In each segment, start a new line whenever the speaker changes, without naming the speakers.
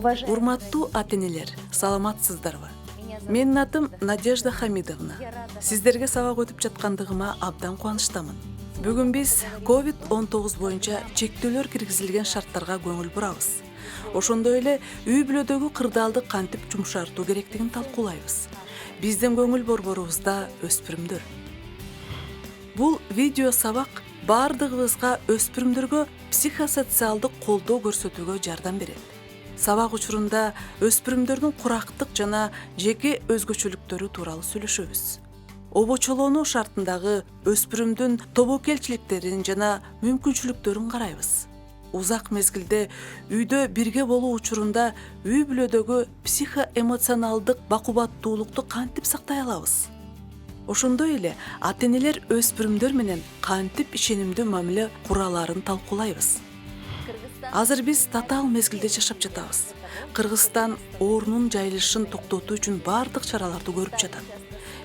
Урматтуу ата-энелер, саламатсыздарбы? Менин атым Надежда Хамидовна. Сиздерге сабак өтүп жаткандыгыма абдан кубанычтамын. Бүгүн биз COVID-19 боюнча чектөөлөр киргизилген шарттарга көңүл бурабыз. Ошондой эле үй бүлөдөгү кырдаалды кантип жумшартуу керектигин талкуулайбыз. Биздин көңүл борборубузда өспүрүмдөр. Бул видео сабак бардыгыбызга өспүрүмдөргө психосоциалдык колдоо көрсөтүүгө жардам берет. Сабак учурунда өспүрүмдөрдүн курактык жана жеке өзгөчөлүктөрү тууралуу сүйлөшөбүз. Обочолонуу шартындагы өспүрүмдүн тобокелчиликтерин жана мүмкүнчүлүктөрүн карайбыз. Узак мезгилде үйдө бирге болуу учурунда үй бүлөдөгү психоэмоционалдык бакубаттуулукту кантип сактай алабыз? Ошондой эле ата-энелер өспүрүмдөр менен кантип ишенимдүү мамиле кураларын талкуулайбыз. Азыр биз татаал мезгилде жашап жатабыз. Кыргызстан оорунун жайылышын токтотуу үчүн бардык чараларды көрүп жатат.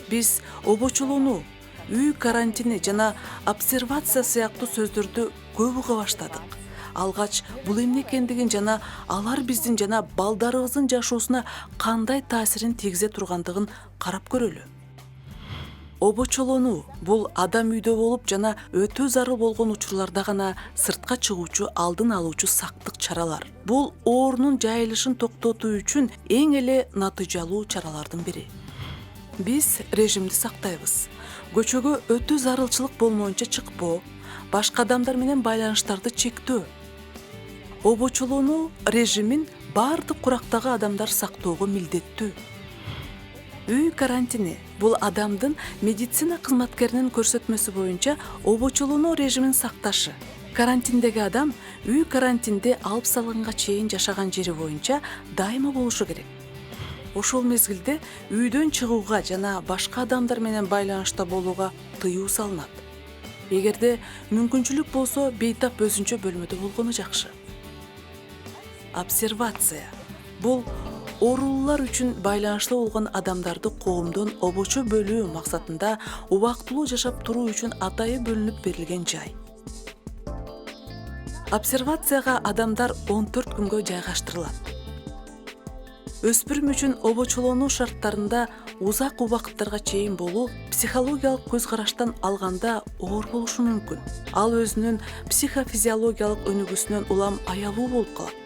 Биз обочолонуу, үй карантини жана обсервация сыяктуу сөздөрдү көп уга баштадык. Алгач бул эмне экендигин жана алар биздин жана балдарыбыздын жашоосуна кандай таасирин тийгизе тургандыгын карап көрөлү. Обочолонуу бул адам үйдө болуп жана өтө зарыл болгон учурларда гана сыртка чыгуучу алдын алуучу сактык чаралар. Бул оорунун жайылышын токтотуу үчүн эң эле натыйжалуу чаралардын бири. Биз режимди сактайбыз. Көчөгө өтө зарылчылык болмоюнча чыкпоо, башка адамдар менен байланыштарды чектөө. Обочолонуу режимин бардык курактагы адамдар сактоого милдеттүү. Үй карантини бул адамдын медицина кызматкеринин көрсөтмөсү боюнча обочолонуу режимин сакташы. Карантиндеги адам үй карантинде алып салганга чейин жашаган жери боюнча дайыма болушу керек. Ошол мезгилде үйдөн чыгууга жана башка адамдар менен байланышта болууга тыюу салынат. Эгерде мүмкүнчүлүк болсо, бейтап өзүнчө бөлмөдө болгону жакшы. Обсервация бул оорулуулар үчүн байланышлуу болгон адамдарды коомдон обочо бөлүү максатында убактылуу жашап туруу үчүн атайы бөлүнүп берилген жай. Обсервацияга адамдар 14 күнгө жайгаштырылат. Өспүрүм үчүн обочолонуу шарттарында узак убакыттарга чейин болуу психологиялык көз караштан алганда оор болушу мүмкүн. Ал өзүнүн психофизиологиялык өнүгүүсүнөн улам аялуу болуп калат.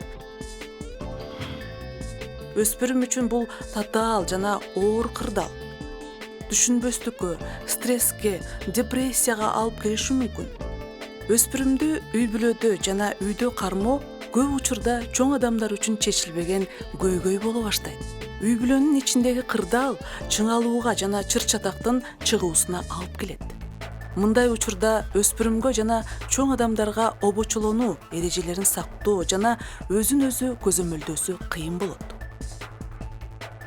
Өспүрүм үчүн бул татаал жана оор кырдаал. Түшүнбөстүккө, стресске, депрессияга алып келиши мүмкүн. Өспүрүмдү үй бүлөдө жана үйдө кармоо көп учурда чоң адамдар үчүн чечилбеген көйгөй боло баштайт. Үй бүлөнүн ичиндеги кырдаал чыңалууга жана чыр-чатактын чыгуусуна алып келет. Мындай учурда өспүрүмгө жана чоң адамдарга обочолонуу эрежелерин сактоо жана өзүн өзү көзөмөлдөөсү кыйын болот.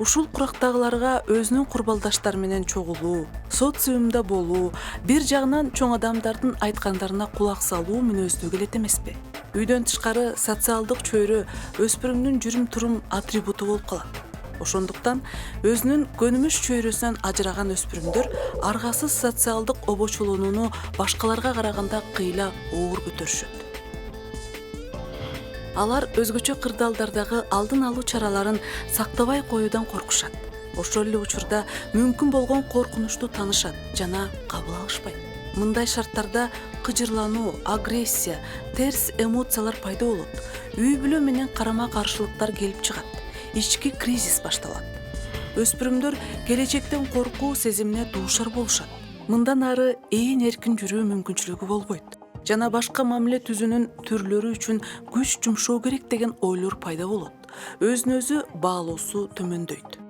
Ушул курактагыларга өзүнүн курбалдаштары менен чогулуу, социумда болуу, бир жагынан чоң адамдардын айткандарына кулак салуу мүнөздүү келет эмеспи? Үйдөн тышкары социалдык чөйрө өспүрүмдүн жүрүм-турум атрибуту болуп калат. Ошондуктан өзүнүн көнүмүш чөйрөсүнөн ажыраган өспүрүмдөр аргасыз социалдык обочолонууну башкаларга караганда кыйла оор көтөрүшөт. Алар өзгөчө кырдаалдардагы алдын алуу чараларын сактабай коюудан коркушат. Ошол эле учурда мүмкүн болгон коркунучту таанышат жана кабыл алышпайт. Мындай шарттарда кыжырлануу, агрессия, терс эмоциялар пайда болот. Үй бүлө менен карама-каршылыктар келип чыгат. Ички кризис башталат. Өспүрүмдөр келечектен коркуу сезимине дуушар болушат. Мындан ары ээн эркин жүрүү мүмкүнчүлүгү болбойт. Жана башка мамиле түзүүнүн түрлөрү үчүн күч жумшоо керек деген ойлор пайда болот. Өзүн өзү баалоосу төмөндөйт.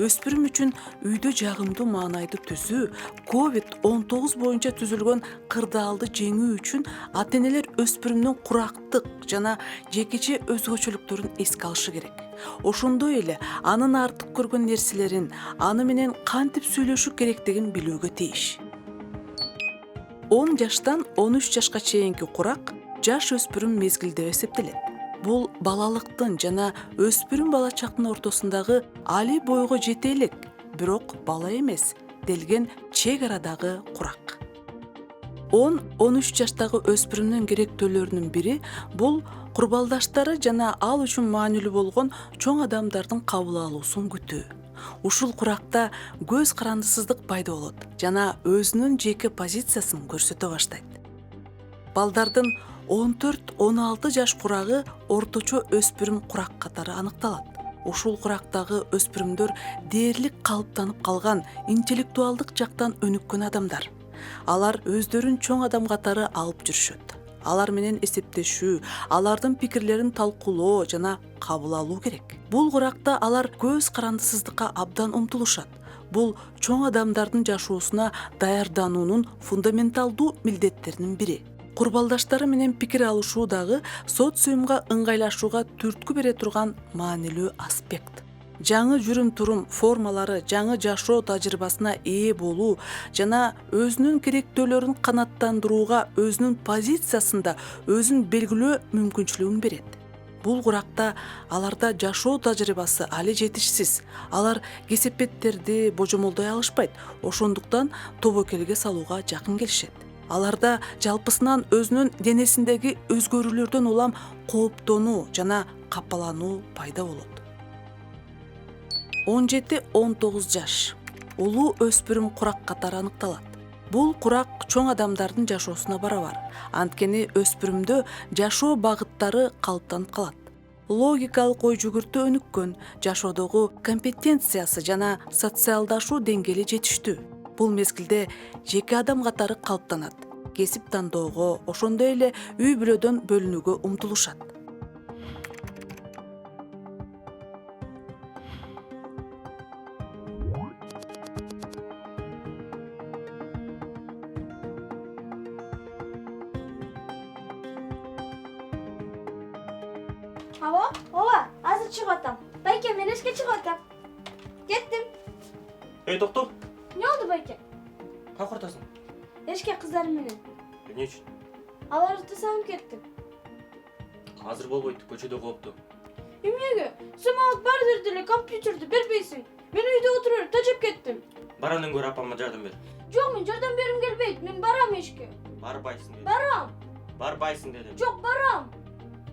Өспүрүм үчүн үйдө жагымдуу маанайды түзүү, COVID-19 боюнча түзүлгөн кырдаалды жеңүү үчүн ата-энелер өспүрүмдүн курактык жана жекече өзгөчөлүктөрүн эске алышы керек. Ошондой эле анын артык көргөн нерселерин, аны менен кантип сүйлөшүү керектигин билүүгө тийиш. 10 жаштан 13 жашка чейинки курак жаш өспүрүм мезгилде эсептелет. Бул балалыктын жана өспүрүм бала чактын ортосундагы али бойго жете элек, бирок бала эмес делген чек арадагы курак. 10-13 жаштагы өспүрүмдүн керектөөлөрүнүн бири бул курбалдаштары жана ал үчүн маанилүү болгон чоң адамдардын кабыл алуусун күтүү. Ушул куракта көз карандысыздык пайда болот жана өзүнүн жеке позициясын көрсөтө баштайт. Балдардын 14-16 жаш курагы орточо өспүрүм курак катары аныкталат. Ушул курактагы өспүрүмдөр дээрлик калыптанып калган интеллектуалдык жактан өнүккөн адамдар. Алар өздөрүн чоң адам катары алып жүрүшөт. Алар менен эсептешүү, алардын пикирлерин талкуулоо жана кабыл алуу керек. Бул куракта алар көз карандысыздыкка абдан умтулушат. Бул чоң адамдардын жашоосуна даярдануунун фундаменталдуу милдеттеринин бири. Курбалдаштары менен пикир алышуу дагы социумга ыңгайлашууга түрткү бере турган маанилүү аспект. Жаңы жүрүм-турум формалары, жаңы жашоо тажрыйбасына ээ болуу жана өзүнүн керектөөлөрүн канааттандырууга өзүнүн позициясында өзүн белгилөө мүмкүнчүлүгүн берет. Бул куракта аларда жашоо тажрыйбасы али жетишсиз. Алар кесепеттерди божомолдой алышпайт, ошондуктан тобокелге салууга жакын келишет. Аларда жалпысынан өзүнүн денесиндеги өзгөрүүлөрдөн улам кооптонуу жана капалануу пайда болот. 17-19 жаш улуу өспүрүм курак катары аныкталат. Бул курак чоң адамдардын жашоосуна барабар. Анткени өспүрүмдө жашоо багыттары калыптанып калат. Логикалык ой жүгүртүү өнүккөн, жашоодогу компетенциясы жана социалдашуу деңгээли жетиштүү. Бул мезгилде жеке адам катары калыптанат. Кесип тандоого, ошондой эле үй бүлөдөн бөлүнүүгө умтулушат.
Ооба, азыр чыгып атам. Байке, мен эшикке чыгып атам. Кеттим.
Эй, токтор.
Не oldu Байке?
Каяка ортасың?
Эшикке кыздарым менен.
Эмне үчүн?
Аларды салып кеттим.
Азыр болбойт, көчөдө коопту.
Эмнеге? Сен мага бардыр деле компьютерди бербейсиң. Мен үйдө отуруп тажап кеттим.
Бар андан көрө апама жардам бер.
Жок, мен жардам бергим келбейт. Мен барам эшикке.
Барбайсың дедим.
Барам.
Барбайсың дедим.
Жок, барам.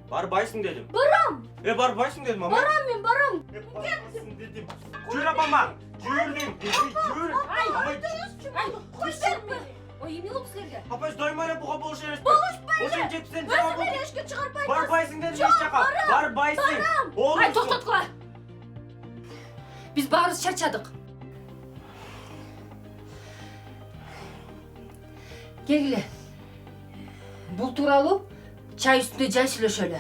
Барбайсың дедим.
Барам.
Барбайсың дедим, ама.
Барам, мен барам.
Барбайсың дедим. Жүр апама. Жүрдүм. Жүр.
Кой бер. Ой, эмне болду силерге?
Апа, дайыма эле буга болуш эмес.
Болушпайт.
Ошон жетсен
Өзү
жана
мени эшикке чыгарбайт.
Барбайсың дедим эч жака. Барбайсың.
Ай, токтоткула. Биз баарыбыз чарчадык. Келгиле. Бул тууралуу чай үстүндө жай сүйлөшөлү.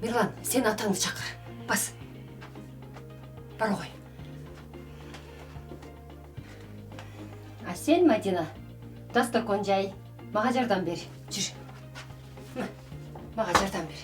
Мирлан, сен атаңды чакыр. Бас. Бар кой. А сен, Мадина, дасторкон жай. Мага жардам бер. Жүр. Мага жардам бер.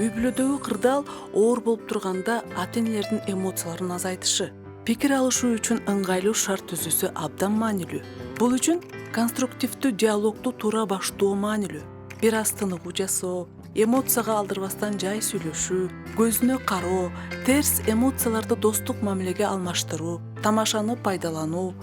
Үй бүлөдөгү кырдаал оор болуп турганда ата-энелердин эмоцияларын азайтышы, пикир алышуу үчүн ыңгайлуу шарт түзүүсү абдан маанилүү. Бул үчүн конструктивдүү диалогду туура баштоо маанилүү. Бир аз тыныгуу жасоо, эмоцияга алдырбастан жай сүйлөшүү, көзүнө кароо, терс эмоцияларды достук мамилеге алмаштыруу, тамашаны пайдалануу.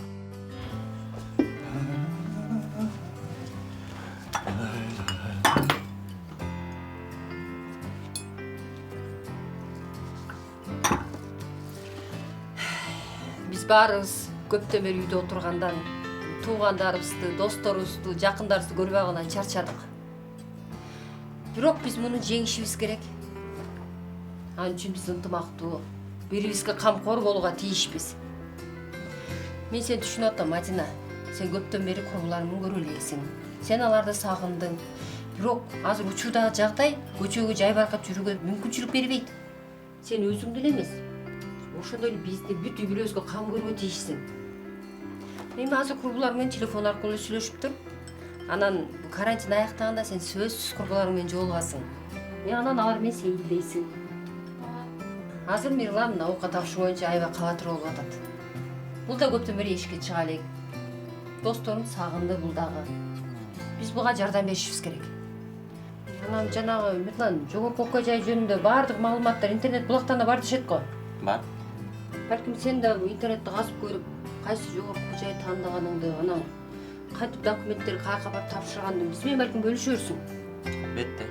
Биз баарыбыз көптөн бери үйдө отургандан туугандарыбызды, досторубузду, жакындарыбызды көрбөй калгандан чарчадык. Бирок биз муну жеңишибиз керек. Ал үчүн биз ынтымактуу, бирибизге камкор болууга тийишпиз. Мен сени түшүнүп атам, Мадина. Сен көптөн бери курбуларыңды көрө элексиң. Сен аларды сагындың. Бирок азыр учурдагы жагдай көчөгө жай баркап жүрүүгө мүмкүнчүлүк бербейт. Сен өзүң деле эмес, ошондой эле бизди бүт үй бүлөбүзгө кам көргө тийишсиң. Мен азыр курбуларым менен телефон аркылуу сүйлөшүп туруп, анан карантин аяктаганда сен сөзсүз курбуларың менен жолугасың. Анан алар менен сейилдейсиң. Азыр Мирлан оокат ашуу боюнча аябай кабатыр болуп атат. Бул да көптөн бери эшикке чыга элек. Досторун сагынды бул дагы. Биз буга жардам беришибиз керек. Анан жанагы Мирлан жогорку окуя жай жөнүндө баардык маалыматтар интернет булактарында бар дешет го.
Бар.
Балким сен да интернетте казып көрүп, кайсы жогорку жай тандыганыңды, анан кайтып документтерди каяка барып тапшырганды биз менен балким бөлүшөрсүң.
Албетте.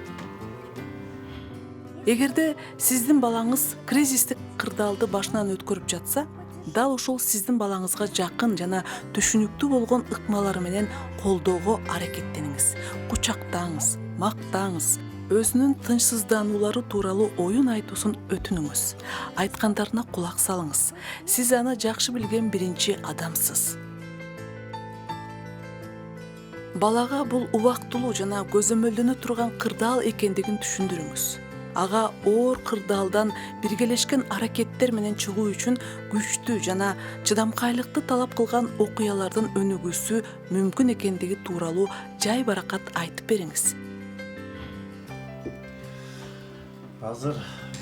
Эгерде сиздин балаңыз кризистик кырдаалды башынан өткөрүп жатса, дал ушул сиздин балаңызга жакын жана түшүнүктүү болгон ыкмалары менен колдоого аракеттениңиз. Кучактаңыз, мактаңыз, өзүнүн тынчсыздануулары тууралуу оюн айтуусун өтүнүңүз. Айткандарына кулак салыңыз. Сиз аны жакшы билген биринчи адамсыз. Балага бул убактылуу жана көзөмөлдөнө турган кырдаал экендигин түшүндүрүңүз. Ага оор кырдаалдан биргелешкен аракеттер менен чыгуу үчүн күчтүү жана чыдамкайлыкты талап кылган окуялардын өнүгүүсү мүмкүн экендиги тууралуу жай баракат айтып бериңиз.
Азыр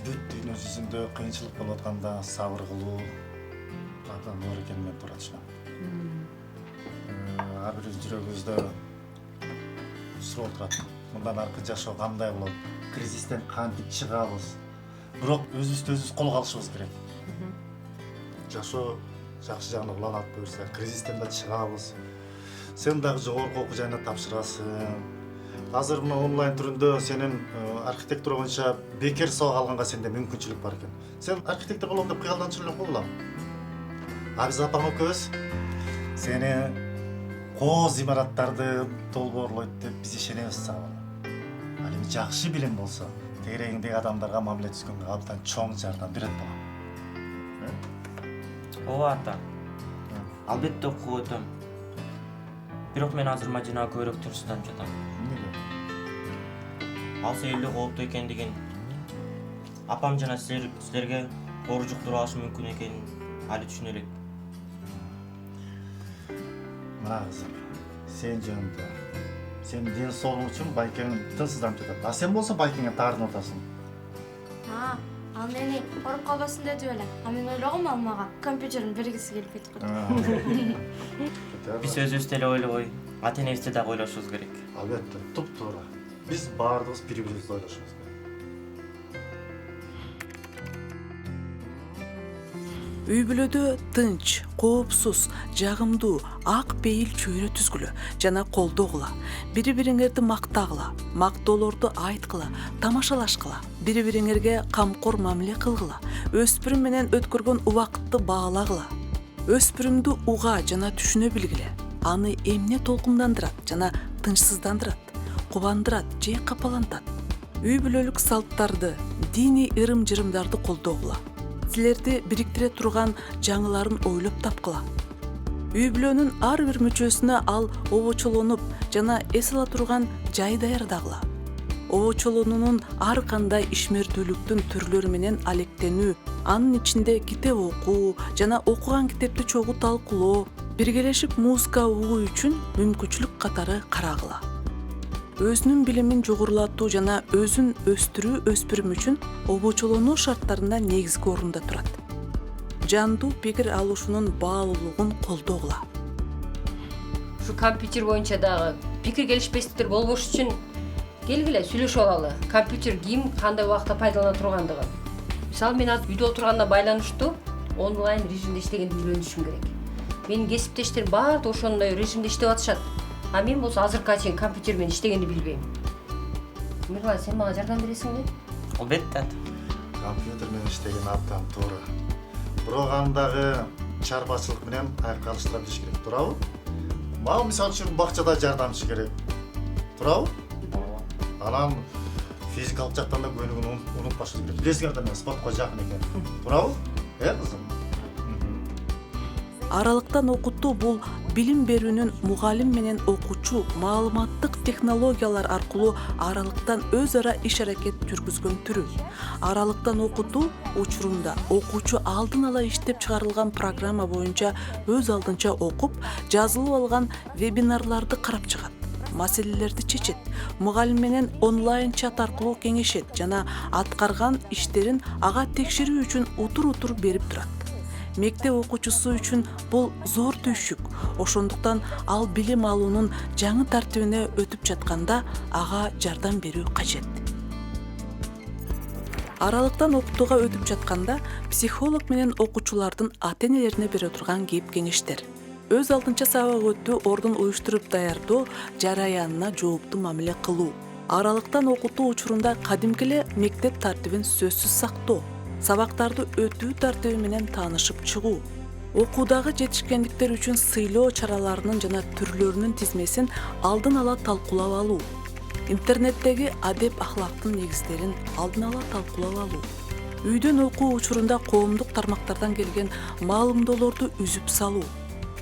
бүт дүйнө жүзүндө кыйынчылык болуп атканда сабыр кылуу абдан оор экенин мен туура түшүнөм. Ар бир жүрөгүбүздө суроо турат. Мындан аркы жашоо кандай болот? Кризистен кантип чыгабыз? Бирок өзүбүздү өзүбүз колго алышыбыз керек. Жашоо жакшы жагына уланат буюрса, кризистен да чыгабыз. Сен дагы жогорку окуу жайына тапшырасың. Азыр мына онлайн түрүндө сенин архитектура боюнча бекер сабак алганга сенде мүмкүнчүлүк бар экен. Сен архитектор болом деп кыялданчу элең го улам. А биз апаң экөөбүз сени кооз имараттарды долбоорлойт деп биз ишенебиз сага. Ал эми жакшы билим болсо, тегерегиңдеги адамдарга мамиле түзгөнгө абдан чоң жардам берет балам.
Ооба ата. Албетте окууга өтөм. Бирок мен азыр мажына көбүрөөк тынчсызданып жатам.
Эмнеге?
Ал эле кооптуу экендигин, апам жана силерге оору жуктуруп алышы мүмкүн экенин али түшүнө элек.
Мына кызым, сен жөнүндө. Сен ден соолугуң үчүн байкең тынчсызданып жатат. А сен болсо байкеңе таарынып атасың.
Ал мени ооруп калбасын деп эле. А мен ойлогом ал мага компьютерин бергиси келип кетип
Биз өзүбүздү эле ойлобой, ата-энебизди дагы ойлошубуз керек.
Албетте, туп-туура. Биз баардыгыбыз бири-бирибизди ойлошубуз керек.
Үй бүлөдө тынч, коопсуз, жагымдуу, ак пейил чөйрө түзгүлө жана колдогула. Бири-бириңерди мактагыла, мактоолорду айткыла, тамашалашкыла, бири-бириңерге камкор мамиле кылгыла, өспүрүм менен өткөргөн убакытты баалагыла. Өспүрүмдү уга жана түшүнө билгиле. Аны эмне толкундандырат жана тынчсыздандырат, кубандырат же капалантат. Үй бүлөлүк салттарды, диний ырым-жырымдарды колдогула. Силерди бириктире турган жаңыларын ойлоп тапкыла. Үй бүлөнүн ар бир мүчөсүнө ал обочолонуп жана эс ала турган жай даярдагыла. Обочолонуунун ар кандай ишмердүүлүктүн түрлөрү менен алектенүү, анын ичинде китеп окуу жана окуган китепти чогуу талкуулоо, биргелешип музыка угуу үчүн мүмкүнчүлүк катары карагыла. Өзүнүн билимин жогорулатуу жана өзүн өстүрүү өспүрүм үчүн обочолонуу шарттарында негизги орунда турат. Жандуу пикир алышуунун баалуулугун колдогула.
Ушу компьютер боюнча дагы пикир келишпестиктер болбош үчүн келгиле сүйлөшүп алалы. Компьютер ким кандай убакта пайдалана тургандыгын. Мисалы мен азыр үйдө отурганына байланыштуу онлайн режимде иштегенди үйрөнүшүм керек. Менин кесиптештерим баардыгы ошондой режимде иштеп атышат. А мен болсо азыркыга чейин компьютер менен иштегенди билбейм. Мирлан, сен мага жардам бересиңби?
Албетте ата.
Компьютер менен иштеген абдан туура. Бирок андагы чарбачылык менен аякка алыштыра билиш керек, туурабы? Мага мисалы үчүн бакчада жардамчы керек. Туурабы? Анан физикалык жактан да көнүгүүнү унутпашыбыз керек. Билесиңер да мен спортко жакын экен. Туурабы? Кызым?
Аралыктан окутуу бул билим берүүнүн мугалим менен окуучу маалыматтык технологиялар аркылуу аралыктан өз ара иш аракет жүргүзгөн түрү. Аралыктан окутуу учурунда окуучу алдын ала иштеп чыгарылган программа боюнча өз алдынча окуп, жазылып алган вебинарларды карап чыгат, маселелерди чечет, мугалим менен онлайн чат аркылуу кеңешет жана аткарган иштерин ага текшерүү үчүн утур берип турат. Мектеп окуучусу үчүн бул зор түйшүк. Ошондуктан ал билим алуунун жаңы тартибине өтүп жатканда ага жардам берүү кажет. Аралыктан окутууга өтүп жатканда психолог менен окуучулардын ата-энелерине бере турган кеп кеңештер. Өз алдынча сабак өтүү, ордун уюштуруп даярдоо жараянына жооптуу мамиле кылуу. Аралыктан окутуу учурунда кадимки эле мектеп тартибин сөзсүз сактоо, сабактарды өтүү тартиби менен таанышып чыгуу, окуудагы жетишкендиктер үчүн сыйлоо чараларынын жана түрлөрүнүн тизмесин алдын ала талкуулап алуу, интернеттеги адеп ахлактын негиздерин алдын ала талкуулап алуу, үйдөн окуу учурунда коомдук тармактардан келген маалымдоолорду үзүп салуу,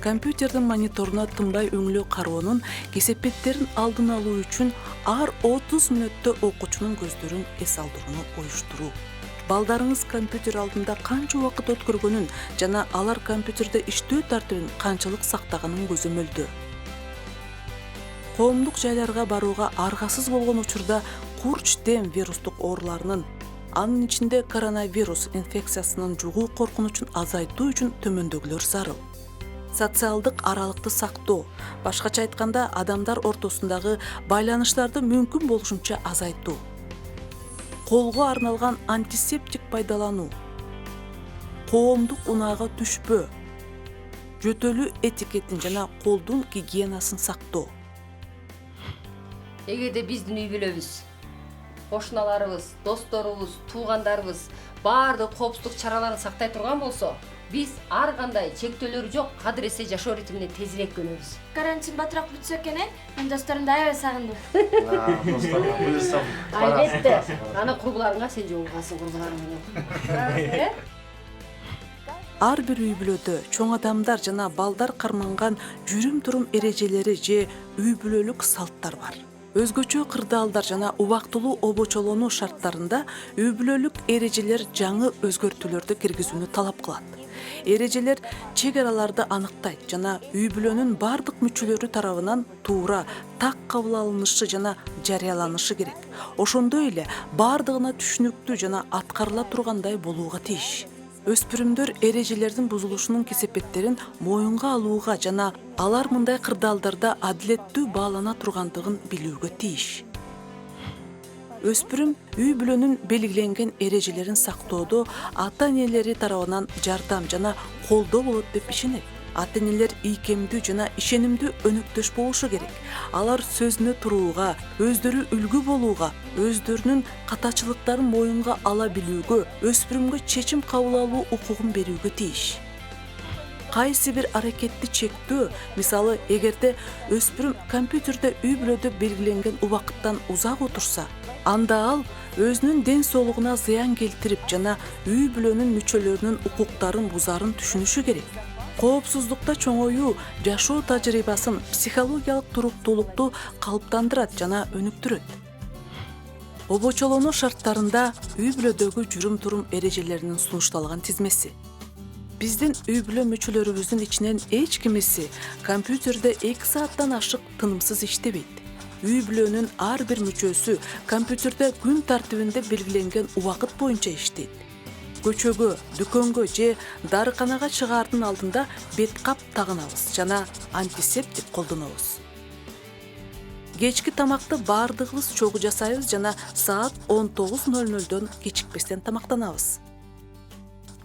компьютердин мониторуна тынбай өңлөө кароонун кесепеттерин алдын алуу үчүн ар 30 мүнөттө окуучунун көздөрүн эс алдырууну уюштуруу. Балдарыңыз компьютер алдында канча убакыт өткөргөнүн жана алар компьютерде иштөө тартибин канчалык сактаганын көзөмөлдөө. Коомдук жайларга барууга аргасыз болгон учурда курч-дем вирустук ооруларынын, анын ичинде коронавирус инфекциясынын жугуу коркунучун азайтуу үчүн төмөндөгүлөр зарыл. Социалдык аралыкты сактоо, башкача айтканда адамдар ортосундагы байланыштарды мүмкүн болушунча азайтуу. Колго арналган антисептик пайдалануу, коомдук унаага түшпөө, жөтөлүү этикетин жана колдун гигиенасын сактоо.
Эгерде биздин үй бүлөбүз, кошуналарыбыз, досторубуз, туугандарыбыз баардык коопсуздук чараларын сактай турган болсо, биз ар кандай чектөөлөрү жок кадыресе жашоо ритмине тезирээк көнөбүз.
Карантин батыраак бүтсө экен, мен досторумду аябай сагындым.
Досторго буйрсам.
Албетте. Ана курбуларыңа сен жолугасың курбуларың менен.
Ар бир үй бүлөдө чоң адамдар жана балдар карманган жүрүм-турум эрежелери же үй бүлөлүк салттар бар. Өзгөчө кырдаалдар жана убактылуу обочолонуу шарттарында үй бүлөлүк эрежелер жаңы өзгөртүүлөрдү киргизүүнү талап кылат. Эрежелер чек араларды аныктайт жана үй бүлөнүн бардык мүчөлөрү тарабынан туура, так кабыл алынышы жана жарыяланышы керек. Ошондой эле бардыгына түшүнүктүү жана аткарыла тургандай болууга тийиш. Өспүрүмдөр эрежелердин бузулушунун кесепеттерин моюнга алууга жана алар мындай кырдаалдарда адилеттүү баалана тургандыгын билүүгө тийиш. Өспүрүм үй бүлөнүн белгиленген эрежелерин сактоодо ата-энелери тарабынан жардам жана колдоо болот деп ишенет. Ата-энелер ийкемдүү жана ишенимдүү өнөктөш болушу керек. Алар сөзүнө турууга, өздөрү үлгү болууга, өздөрүнүн катачылыктарын моюнга ала билүүгө, өспүрүмгө чечим кабыл алуу укугун берүүгө тийиш. Кайсы бир аракетти чектөө, мисалы, эгерде өспүрүм компьютерде үй бүлөдө белгиленген убакыттан узак отурса, анда ал өзүнүн ден соолугуна зыян келтирип жана үй бүлөнүн мүчөлөрүнүн укуктарын бузарын түшүнүшү керек. Коопсуздукта чоңоюу жашоо тажрыйбасын, психологиялык туруктуулукту калыптандырат жана өнүктүрөт. Обочолонуу шарттарында үй бүлөдөгү жүрүм-турум эрежелеринин сунушталган тизмеси. Биздин үй бүлө мүчөлөрүбүздүн ичинен эч кимиси компьютерде 2 сааттан ашык тынымсыз иштебейт. Үй бүлөнүн ар бир мүчөсү компьютерде күн тартибинде белгиленген убакыт боюнча иштейт. Көчөгө, дүкөнгө же дарыканага чыгаардын алдында бет кап тагынабыз жана антисептик колдонобуз. Кечки тамакты бардыгыбыз чогуу жасайбыз жана саат 19:00дөн кечикпестен тамактанабыз.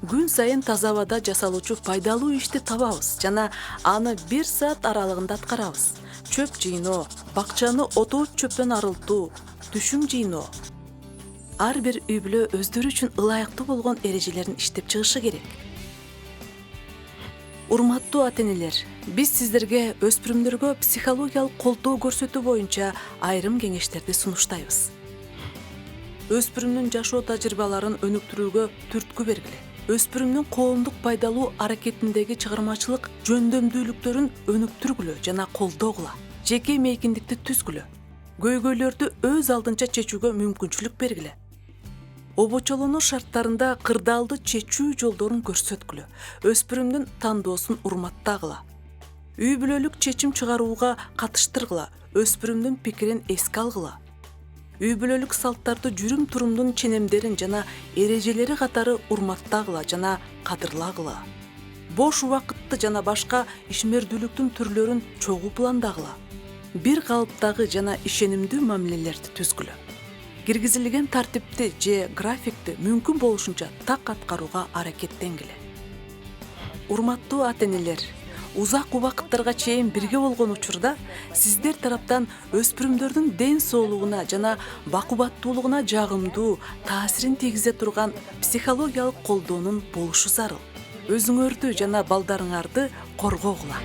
Күн сайын таза абада жасалуучу пайдалуу ишти табабыз жана аны 1 саат аралыгында аткарабыз. Чөп жыйноо, бакчаны отоот чөптөн арылтуу, түшүм жыйноо. Ар бир үй бүлө өздөрү үчүн ылайыктуу болгон эрежелерин иштеп чыгышы керек. Урматтуу ата-энелер, биз сиздерге өспүрүмдөргө психологиялык колдоо көрсөтүү боюнча айрым кеңештерди сунуштайбыз. Өспүрүмдүн жашоо тажрыйбаларын өнүктүрүүгө түрткү бергиле. Өспүрүмдүн коомдук пайдалуу аракетиндеги чыгармачылык жөндөмдүүлүктөрүн өнүктүргүлө жана колдогула. Жеке мейкиндикти түзгүлө. Көйгөйлөрдү өз алдынча чечүүгө мүмкүнчүлүк бергиле. Обочолонуу шарттарында кырдаалды чечүү жолдорун көрсөткүлө. Өспүрүмдүн тандоосун урматтагыла. Үй бүлөлүк чечим чыгарууга катыштыргыла. Өспүрүмдүн пикирин эске алгыла. Үй бүлөлүк салттарды жүрүм-турумдун ченемдерин жана эрежелери катары урматтагыла жана кадырлагыла. Бош убакытты жана башка ишмердүүлүктүн түрлөрүн чогуу пландагыла. Бир калыптагы жана ишенимдүү мамилелерди түзгүлө. киргизилген тартипти же графикти мүмкүн болушунча так аткарууга аракеттенгиле. Урматтуу ата-энелер, узак убакыттарга чейин бирге болгон учурда сиздер тараптан өспүрүмдөрдүн ден соолугуна жана бакубаттуулугуна жагымдуу таасирин тийгизе турган психологиялык колдоонун болушу зарыл. Өзүңөрдү жана балдарыңарды коргогула.